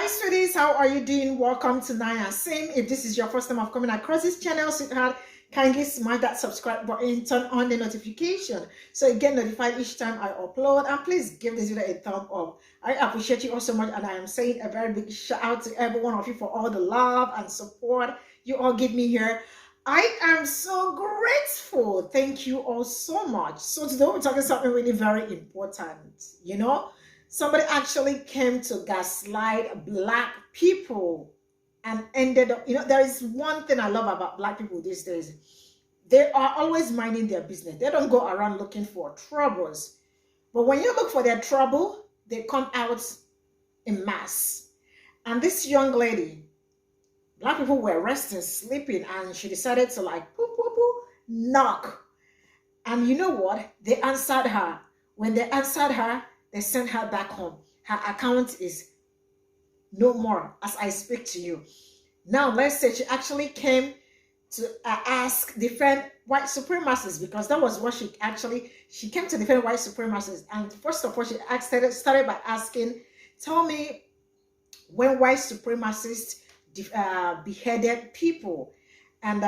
sweeties, how are you doing? Welcome to Naya Sim. If this is your first time of coming across this channel, sweetheart, kindly smash that subscribe button, turn on the notification so you get notified each time I upload, and please give this video a thumb up. I appreciate you all so much, and I am saying a very big shout out to every one of you for all the love and support you all give me here. I am so grateful. Thank you all so much. So today we're talking something really very important. Somebody actually came to gaslight black people and ended up, there is one thing I love about black people these days. They are always minding their business. They don't go around looking for troubles. But when you look for their trouble, they come out in mass. And this young lady, black people were resting, sleeping, and she decided to knock. And you know what? They answered her. When they answered her, they sent her back home. Her account is no more as I speak to you. Now, let's say she actually came to ask defend white supremacists, because that was what she came to defend white supremacists. And first of all, she started by asking, tell me when white supremacists beheaded people. And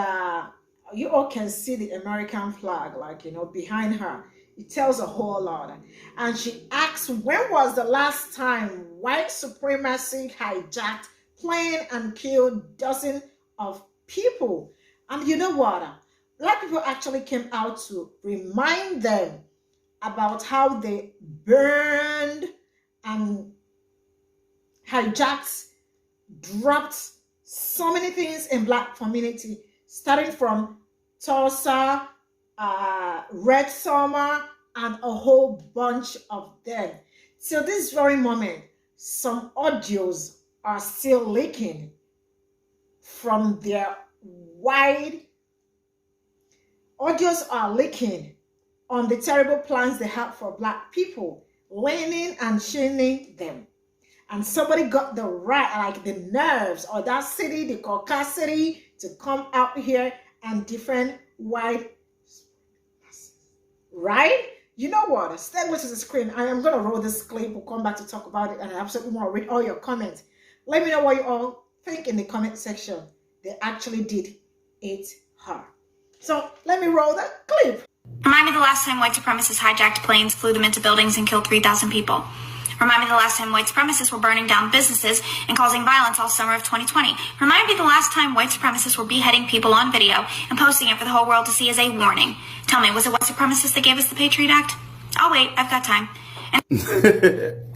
you all can see the American flag, behind her. It tells a whole lot. And she asks, when was the last time white supremacy hijacked, plane, and killed dozens of people? And you know what? Black people actually came out to remind them about how they burned and hijacked, dropped so many things in black community, starting from Tulsa, Red Summer, and a whole bunch of them. Till this very moment, some audios are still leaking from their audios are leaking on the terrible plans they have for black people, leaning and shaming them. And somebody got the the nerves, or that city, the caucasity, to come out here and defend white. Right? You know what? Stay with the screen. I am going to roll this clip. We'll come back to talk about it, and I absolutely want to read all your comments. Let me know what you all think in the comment section. They actually did it hard. So let me roll the clip. Remind me the last time white supremacists hijacked planes, flew them into buildings, and killed 3,000 people. Remind me the last time white supremacists were burning down businesses and causing violence all summer of 2020. Remind me the last time white supremacists were beheading people on video and posting it for the whole world to see as a warning. Tell me, was it white supremacists that gave us the Patriot Act? I'll wait, I've got time.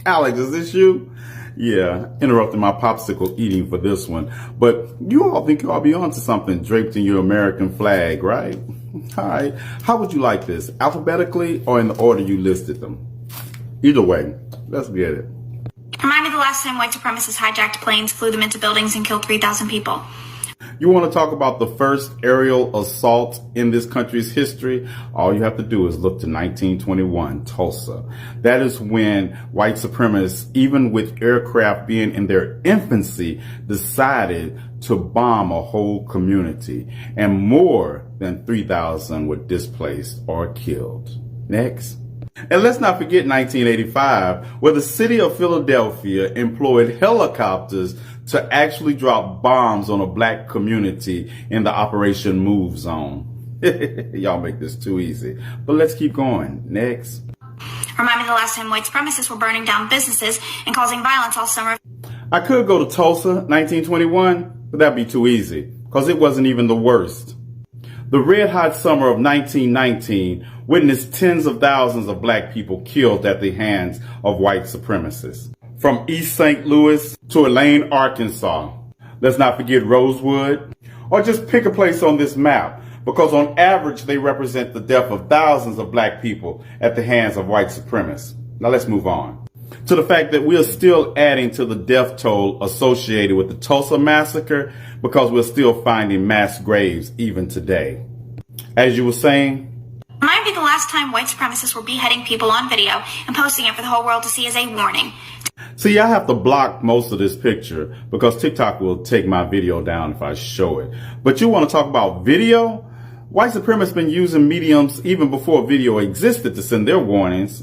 Alex, is this you? Yeah, interrupting my popsicle eating for this one. But you all think you all be onto something draped in your American flag, right? All right. How would you like this? Alphabetically or in the order you listed them? Either way, let's get it. Remind me the last time white supremacists hijacked planes, flew them into buildings, and killed 3,000 people. You want to talk about the first aerial assault in this country's history? All you have to do is look to 1921, Tulsa. That is when white supremacists, even with aircraft being in their infancy, decided to bomb a whole community. And more than 3,000 were displaced or killed. Next. And let's not forget 1985, where the city of Philadelphia employed helicopters to actually drop bombs on a black community in the Operation Move Zone. Y'all make this too easy. But let's keep going. Next. Remind me the last time white supremacists were burning down businesses and causing violence all summer. I could go to Tulsa, 1921, but that'd be too easy, because it wasn't even the worst. The red-hot summer of 1919 witnessed tens of thousands of black people killed at the hands of white supremacists. From East St. Louis to Elaine, Arkansas. Let's not forget Rosewood. Or just pick a place on this map, because on average they represent the death of thousands of black people at the hands of white supremacists. Now let's move on to the fact that we are still adding to the death toll associated with the Tulsa massacre, because we're still finding mass graves even today. As you were saying, remind me the last time white supremacists were beheading people on video and posting it for the whole world to see as a warning. See, I have to block most of this picture because TikTok will take my video down if I show it. But you want to talk about video? White supremacists been using mediums even before video existed to send their warnings.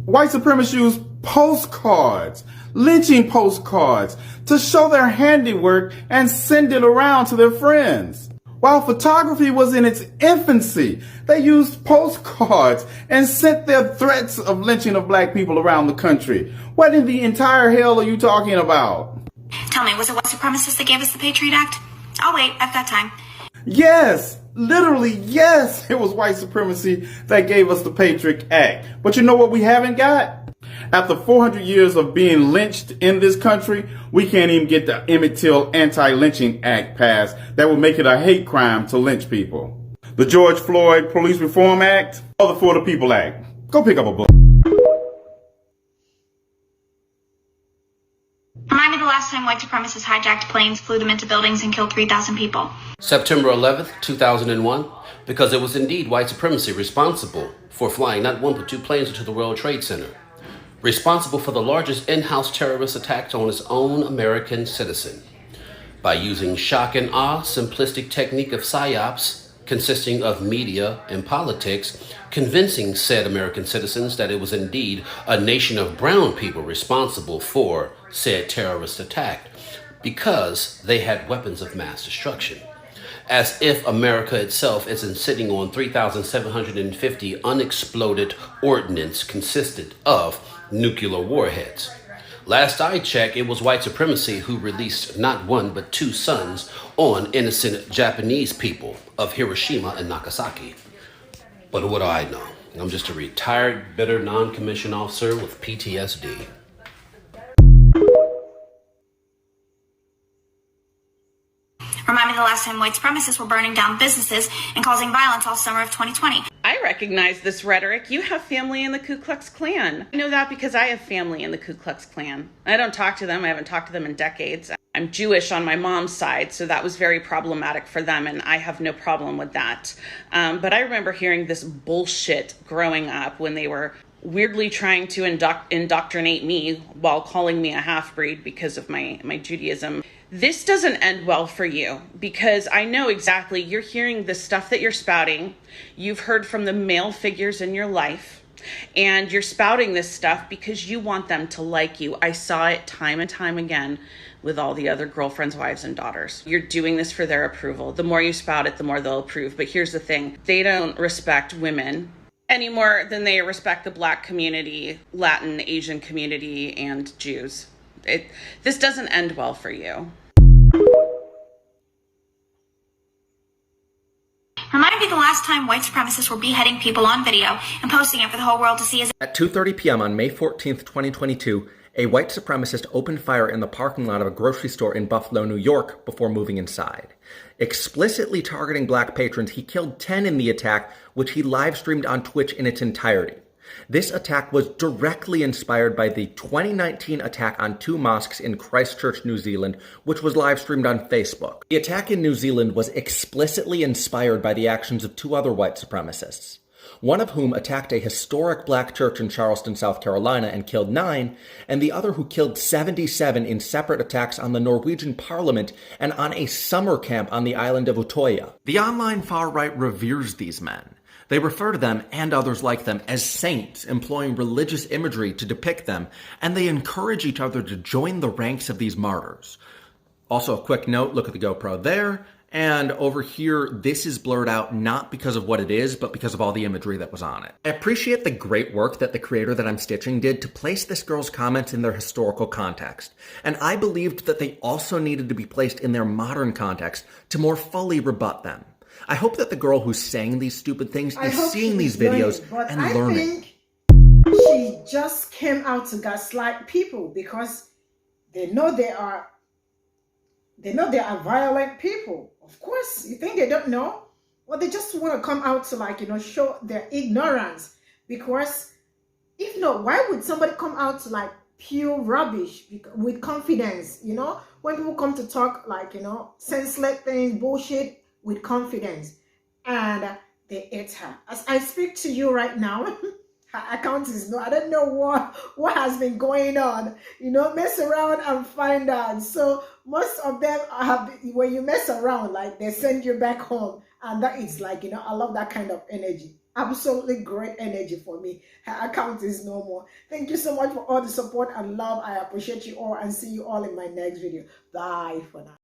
White supremacists use postcards, lynching postcards to show their handiwork and send it around to their friends. While photography was in its infancy, they used postcards and sent their threats of lynching of black people around the country. What in the entire hell are you talking about? Tell me, was it white supremacists that gave us the Patriot Act? I'll wait, I've got time. Yes, literally, yes, it was white supremacy that gave us the Patriot Act. But you know what we haven't got? After 400 years of being lynched in this country, we can't even get the Emmett Till Anti-Lynching Act passed that would make it a hate crime to lynch people. The George Floyd Police Reform Act or the For the People Act. Go pick up a book. Remind me the last time white supremacists hijacked planes, flew them into buildings, and killed 3,000 people. September 11th, 2001, because it was indeed white supremacy responsible for flying not one but two planes into the World Trade Center. Responsible for the largest in-house terrorist attack on its own American citizen. By using shock and awe, simplistic technique of psyops, consisting of media and politics, convincing said American citizens that it was indeed a nation of brown people responsible for said terrorist attack, because they had weapons of mass destruction. As if America itself isn't sitting on 3,750 unexploded ordnance consisted of nuclear warheads. Last I checked, it was white supremacy who released not one but two sons on innocent Japanese people of Hiroshima and Nagasaki. But what do I know? I'm just a retired, bitter, non-commissioned officer with PTSD. Remind me the last time white supremacists were burning down businesses and causing violence all summer of 2020. I recognize this rhetoric. You have family in the Ku Klux Klan. I know that because I have family in the Ku Klux Klan. I don't talk to them. I haven't talked to them in decades. I'm Jewish on my mom's side, so that was very problematic for them, and I have no problem with that. But I remember hearing this bullshit growing up when they were weirdly trying to indoctrinate me while calling me a half-breed because of my Judaism. This doesn't end well for you, because I know exactly you're hearing the stuff that you're spouting. You've heard from the male figures in your life, and you're spouting this stuff because you want them to like you. I saw it time and time again with all the other girlfriends, wives, and daughters. You're doing this for their approval. The more you spout it, the more they'll approve. But here's the thing. They don't respect women any more than they respect the Black community, Latin, Asian community, and Jews. This doesn't end well for you. Remind me the last time white supremacists were beheading people on video and posting it for the whole world to see. At 2:30 p.m. on May 14th, 2022, a white supremacist opened fire in the parking lot of a grocery store in Buffalo, New York, before moving inside. Explicitly targeting black patrons, he killed 10 in the attack, which he live-streamed on Twitch in its entirety. This attack was directly inspired by the 2019 attack on two mosques in Christchurch, New Zealand, which was live-streamed on Facebook. The attack in New Zealand was explicitly inspired by the actions of two other white supremacists, one of whom attacked a historic black church in Charleston, South Carolina, and killed 9, and the other who killed 77 in separate attacks on the Norwegian parliament and on a summer camp on the island of Utoya. The online far-right reveres these men. They refer to them, and others like them, as saints, employing religious imagery to depict them, and they encourage each other to join the ranks of these martyrs. Also, a quick note, look at the GoPro there, and over here, this is blurred out not because of what it is, but because of all the imagery that was on it. I appreciate the great work that the creator that I'm stitching did to place this girl's comments in their historical context, and I believed that they also needed to be placed in their modern context to more fully rebut them. I hope that the girl who's saying these stupid things is seeing these videos and learning. I think she just came out to gaslight people because they know they are violent people. Of course, you think they don't know? Well, they just want to come out to show their ignorance. Because if not, why would somebody come out to pure rubbish with confidence? When people come to talk senseless things, bullshit, with confidence, and they ate her. As I speak to you right now, her account is no, I don't know what has been going on. Mess around and find out. So most of them when you mess around, they send you back home, and that is I love that kind of energy. absolutely great energy for me. Her account is no more. Thank you so much for all the support and love. I appreciate you all and see you all in my next video. Bye for now.